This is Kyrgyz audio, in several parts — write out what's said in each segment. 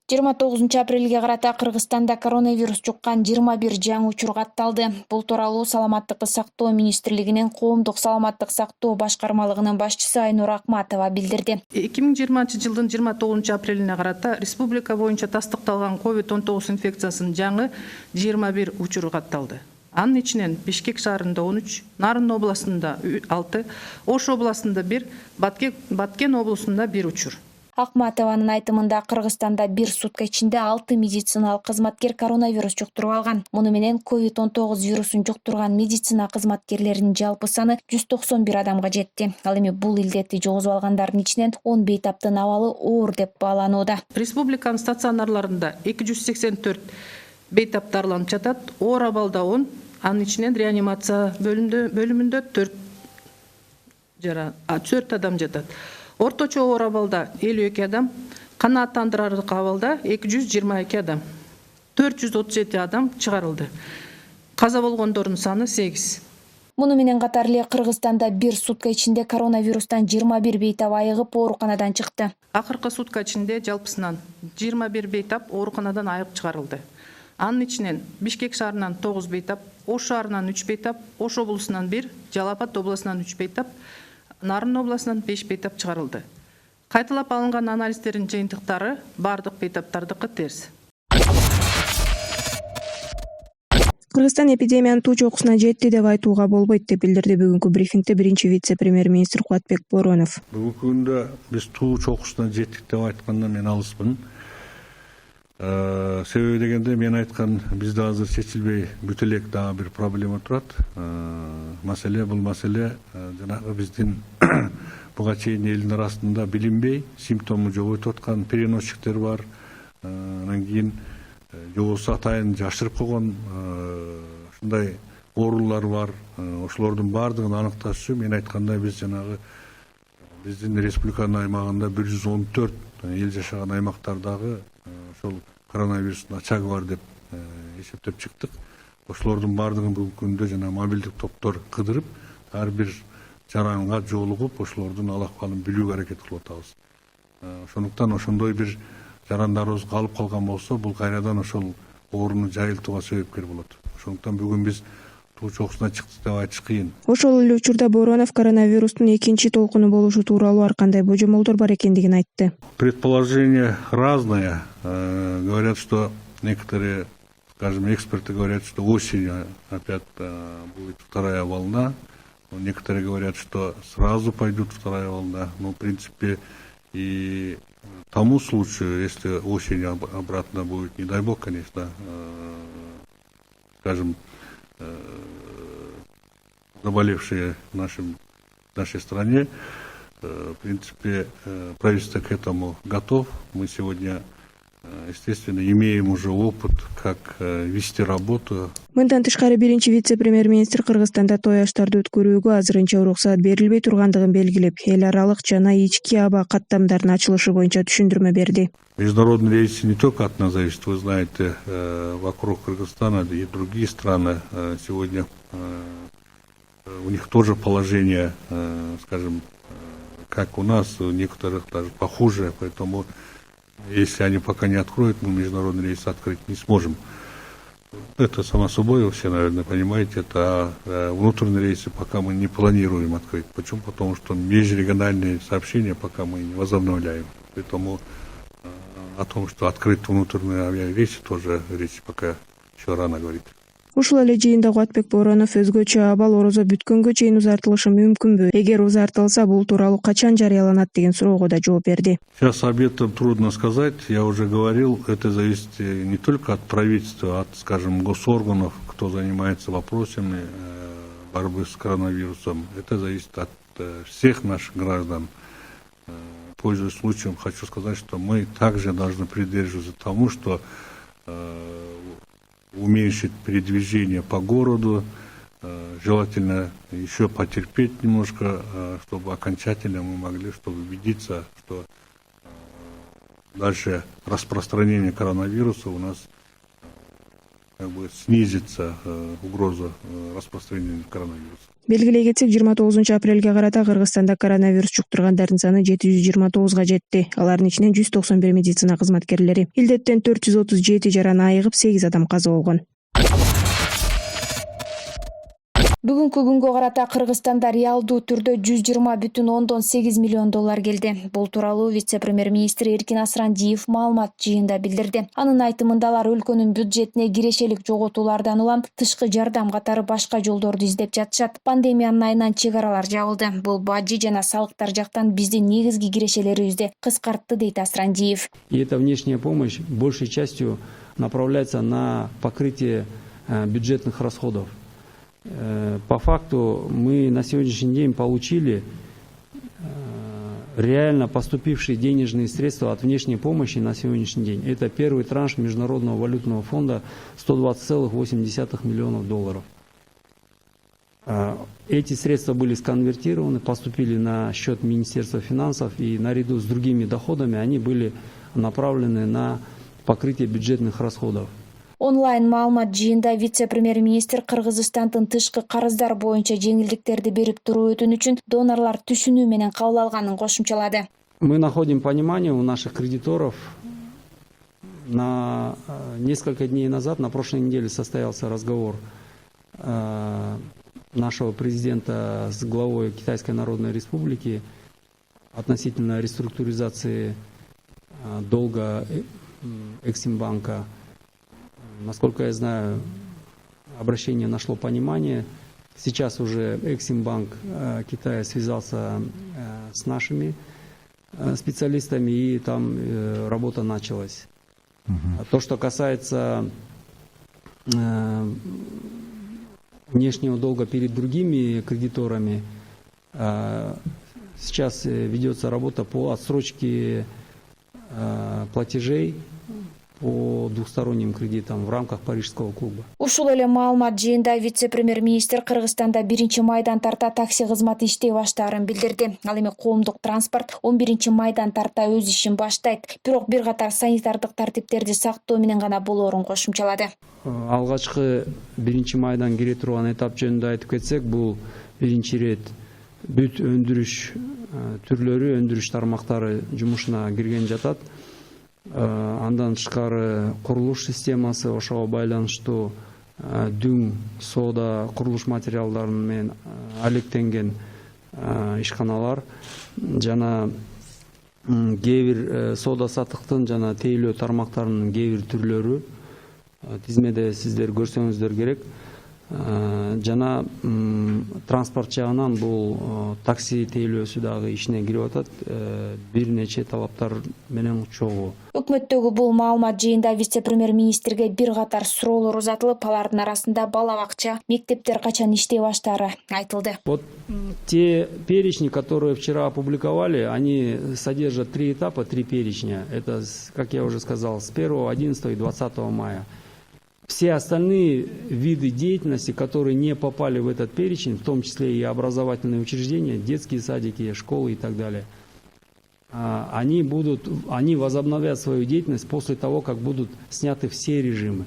29 апрелге карата Кыргызстанда коронавирус жуккан 21 жаңы учур катталды. Бул тууралуу Саламаттыкты сактоо министрлигинин коомдук саламаттык сактоо башкармалыгынын башчысы Айнур Акматова билдирди. 2020-жылдын 29 апрелине карата республика боюнча тастыкталган COVID-19 инфекциясынын жаңы 21 учуру катталды. Анын ичинен Бишкек шаарында 13, Нарын областында 6, Ош областында 1, Баткен областында 1 учур. Акматованын айтымында Кыргызстанда бир сутка ичинде 6 медициналык кызматкер коронавирус жуктуруп алган. Муну менен COVID-19 вирусун жуктурган медицина кызматкерлеринин жалпы саны 191 адамга жетти. Ал эми бул илдетти жугузуп алгандардын ичинен 10 бейтаптын абалы оор деп бааланууда. Республиканын стационарларында 284 бейтап дарыланып жатат, оор абалда 10, анын ичинен реанимация бөлүмүндө 4 адам жатат. Орточо оор абалда 52 адам, канааттандырарлык абалда 222 адам, 437 адам чыгарылды. Каза болгондордун саны 8. Муну менен катар эле Кыргызстанда бир сутка ичинде коронавирустан 21 бейтап айыгып ооруканадан чыкты. Акыркы сутка ичинде жалпысынан 21 бейтап ооруканадан айыгып чыгарылды. Анын ичинен Бишкек шаарынан 9 бейтап, Ош шаарынан 3 бейтап, Ош облусунан 1, Жалал Абад облусунан 3 бейтап, Нарын областынан 5 бейтап чыгарылды. Кайталап алынган анализдердин жыйынтыктары бардык бейтаптардыкы терс. Кыргызстан эпидемиянын туу чокусуна жетти деп айтууга болбойт деп билдирди бүгүнкү брифингде биринчи вице-премьер-министр Кубатбек Боронов. Бүгүнкү күндө биз туу чокусуна жеттик деп айткандан мен алыспын. Себеби дегенде мен айткан бизде азыр чечилбей бүт элек дагы бир проблема турат. Бул маселе жанагы биздин буга чейин элдин арасында билинбей симптому жоготуп аткан переносчиктер бар. Анан кийин жобосу атайын жашырып койгон ушундай оорулар бар. Ошолордун баардыгын аныкташ үчүн мен айткандай биз жанагы биздин республиканын аймагында 114 эл жашаган аймактардагы ошол коронавирустун очагы бар деп эсептеп чыктык. Ошолордун баардыгын бүгүнкү күндө жана мобилдик топтор кыдырып, ар бир жаранга жолугуп, ошолордун ал акыбалын билүүгө аракет кылып атабыз. Ошондуктан ошондой бир жарандарыбыз калып калган болсо, бул кайрадан ошол оорууну жайылтууга себепкер болот. Ошондуктан бүгүн биз туу чокусуна чыктык деп айтыш кыйын. Ошол эле учурда Боронов коронавирустун экинчи толкуну болушу тууралуу ар кандай божомолдор бар экендигин айтты. Предположения разные. Говорят, что некоторые, скажем, эксперты говорят, что осенью опять будет вторая волна. Некоторые говорят, что сразу пойдет вторая волна. Но, в принципе, и тому случаю, если осенью обратно будет, не дай бог, конечно, скажем, заболевшие в нашей стране, в принципе, правительство к этому готов. Мы сегодня, естественно, имеем уже опыт, как вести работу. Мындан тышкары биринчи вице-премьер-министр Кыргызстанда той аштарды өткөрүүгө азырынча уруксат берилбей тургандыгын белгилеп, эл аралык жана ички аба каттамдардын ачылышы боюнча түшүндүрмө берди. Международные рейсы не только от нас зависят, вы знаете, вокруг Кыргызстана и другие страны сегодня у них тоже положение, скажем, как у нас, у некоторых даже похуже, поэтому если они пока не откроют, мы международный рейс открыть не сможем. Это само собой, вы все, наверное, понимаете, это внутренние рейсы пока мы не планируем открыть. Почему? Потому что межрегиональные сообщения пока мы не возобновляем. Поэтому о том, что открыть внутренние авиарейсы, тоже речь пока еще рано говорить. Ушул эле жыйында Кубатбек Боронов өзгөчө абал орозо бүткөнгө чейин узартылышы мүмкүнбү? Эгер узартылса, бул тууралуу качан жарыяланат деген суроого да жооп берди. Сейчас об этом трудно сказать. Я уже говорил, это зависит не только от правительства, от, скажем, госорганов, кто занимается вопросами борьбы с коронавирусом. Это зависит от всех наших граждан. Пользуясь случаем, хочу сказать, что мы также должны придерживаться тому, что уменьшить передвижение по городу, желательно еще потерпеть немножко, чтобы окончательно мы могли, чтобы убедиться, что дальше распространение коронавируса у нас будет снизиться угроза распространения коронавируса. Белгилей кетсек, 29 апрелге карата Кыргызстанда коронавирус жуктургандардын саны 729 жетти. Алардын ичинен 191 медицина кызматкерлери. Илдеттен 437 жараны айыгып, 8 адам каза болгон. Бүгүнкү күнгө карата Кыргызстанда реалдуу түрдө 120,8 миллион доллар келди. Бул тууралуу вице-премьер-министр Эркин Асрандиев маалымат жыйында билдирди. Анын айтымында алар өлкөнүн бюджетине кирешелик жоготуулардан улам тышкы жардам катары башка жолдорду издеп жатышат. Пандемиянын айынан чек аралар жабылды. Бул бажы жана салыктар жактан биздин негизги кирешелерибизди кыскартты, дейт Асрандиев. И эта внешняя помощь большей частью направляется на покрытие бюджетных расходов. По факту мы на сегодняшний день получили реально поступившие денежные средства от внешней помощи на сегодняшний день. Это первый транш Международного валютного фонда 120,8 миллионов долларов. Эти средства были сконвертированы, поступили на счет Министерства финансов, и наряду с другими доходами они были направлены на покрытие бюджетных расходов. Онлайн маалымат жыйында вице-премьер-министр Кыргызстандын тышкы карыздар боюнча жеңилдиктерди берип туруу өтүнүчүн донорлор түшүнүү менен кабыл алганын кошумчалады. Мы находим понимание у наших кредиторов. На несколько дней назад, на прошлой неделе, состоялся разговор нашего президента с главой Китайской Народной Республики относительно реструктуризации долга Эксимбанка. Насколько я знаю, обращение нашло понимание. Сейчас уже Эксимбанк Китая связался с нашими специалистами, и там работа началась. То, что касается внешнего долга перед другими кредиторами, сейчас ведется работа по отсрочке платежей по двухсторонним кредитам в рамках Парижского клуба. Ушул эле маалымат жыйында вице-премьер-министр Кыргызстанда 1-майдан тарта такси кызматы иштей баштаарын билдирди. Ал эми коомдук транспорт 11-майдан тарта өз ишин баштайт. Бирок бир катар санитардык тартиптерди сактоо менен гана болоорун кошумчалады. Алгачкы 1-майдан кире турган этап жөнүндө айтып кетсек, бул биринчи ирет бүт өндүрүш түрлөрү, өндүрүш тармактары жумушуна кирген жатат. Андан тышкары курулуш системасы, ошого байланыштуу дүң, соода, курулуш материалдары менен алектенген ишканалар жана кээ бир соода саттыктын жана тейлөө тармактарынын кээ бир түрлөрү тизмеде сиздер көрсөңүздөр керек. Жана транспорт жагынан бул такси тейлөөсү дагы ишине кирип атат, бир нече талаптар менен чогуу. Өкмөттөгү бул маалымат жыйында вице-премьер-министрге бир катар суроолор узатылып, алардын арасында бала бакча, мектептер качан иштей баштаары айтылды. Вот те перечни, которые вчера опубликовали, они содержат 3 этапа, 3 перечня. Это, как я уже сказал, с 1, 11 и 20 мая. Все остальные виды деятельности, которые не попали в этот перечень, в том числе и образовательные учреждения, детские садики, школы и так далее, они возобновят свою деятельность после того, как будут сняты все режимы.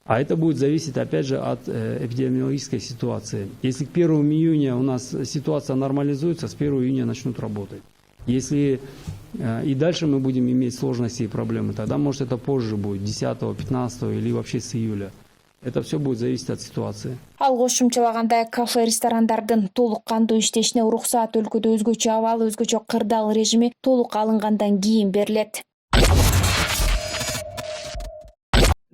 А это будет зависеть, опять же, от эпидемиологической ситуации. Если к 1 июня у нас ситуация нормализуется, с 1 июня начнут работать. Если и дальше мы будем иметь сложности и проблемы, тогда, может, это позже будет, 10, 15 или вообще с июля. Это все будет зависеть от ситуации. Ал кошумчалагандай, кафе, ресторандардын толук кандуу иштешине уруксаат өлкөдө өзгөчө абал, өзгөчө кырдаал режими толук алынгандан кийин берилет.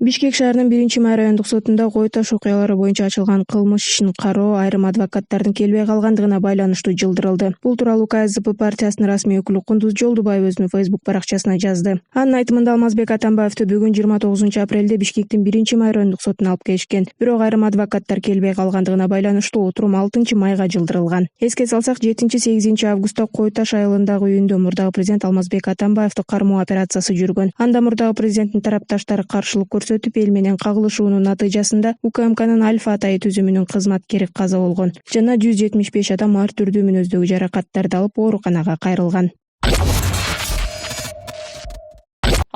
Бишкек шаарынын 1-май райондук сотунда кой таш окуялары боюнча ачылган кылмыш ишин кароо айрым адвокаттардын келбей калгандыгына байланыштуу жылдырылды. Бул тууралуу КСДП партиясынын расмий өкүлү Кундуз Жолдубаев өзүнүн Facebook баракчасына жазды. Анын айтымында Алмазбек Атамбаевди бүгүн 29 апрелде Бишкектин 1-май райондук сотуна алып келишкен. Бирок айрым адвокаттар келбей калгандыгына байланыштуу отурум 6-майга жылдырылган. Эске салсак, 7-8 августта Кой таш айылындагы үйүндө мурдагы президент Алмазбек Атамбаевди кармоо операциясы жүргөн. Анда мурдагы президенттин тарапташтары каршылык көрсөтүп, эл менен кагылышуунун натыйжасында УКМКнын Альфа атайы түзүмүнүн кызматкери каза болгон жана 175 адам ар түрдүү мүнөздөгү жаракаттарды алып ооруканага кайрылган.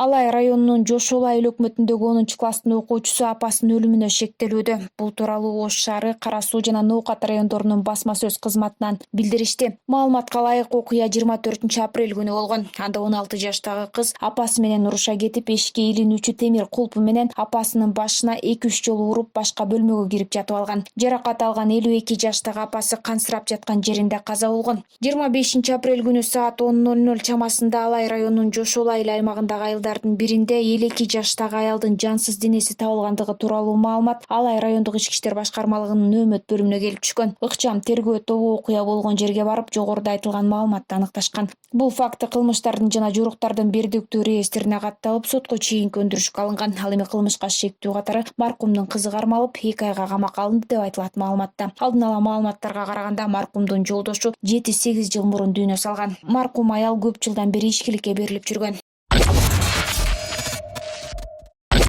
Алай районунун Жошол айыл өкмөтүндөгү 10-класстын окуучусу апасынын өлүмүнө шектелүүдө. Бул тууралуу Ош шаары, Кара Суу жана Ноокат райондорунун басма сөз кызматынан билдиришти. Маалыматка ылайык окуя 24-апрель күнү болгон. Анда 16 жаштагы кыз апасы менен уруша кетип, эшикке илинүүчү темир кулпу менен апасынын башына 2-3 жолу уруп, башка бөлмөгө кирип жатып алган. Жаракат алган 52 жаштагы апасы кансырап жаткан жеринде каза болгон. 25-апрель күнү саат 10:00 чамасында Алай районунун Жошол айыл аймагындагы айылдардын биринде 52 жаштагы аялдын жансыз денеси табылгандыгы тууралуу маалымат Алай райондук ички иштер башкармалыгынын нөөмөт бөлүмүнө келип түшкөн. Ыкчам тергөө тобу окуя болгон жерге барып, жогоруда айтылган маалыматты аныкташкан. Бул факты кылмыштардын жана жоруктардын бирдиктүү реестрине катталып, сотко чейинки өндүрүшкө алынган. Ал эми кылмышка шектүү катары маркумдун кызы кармалып, 2 айга камакка алынды деп айтылат маалыматта. Алдын ала маалыматтарга караганда маркумдун жолдошу 7-8 жыл мурун дүйнө салган. Маркум аял көп жылдан бери ичкиликке берилип жүргөн.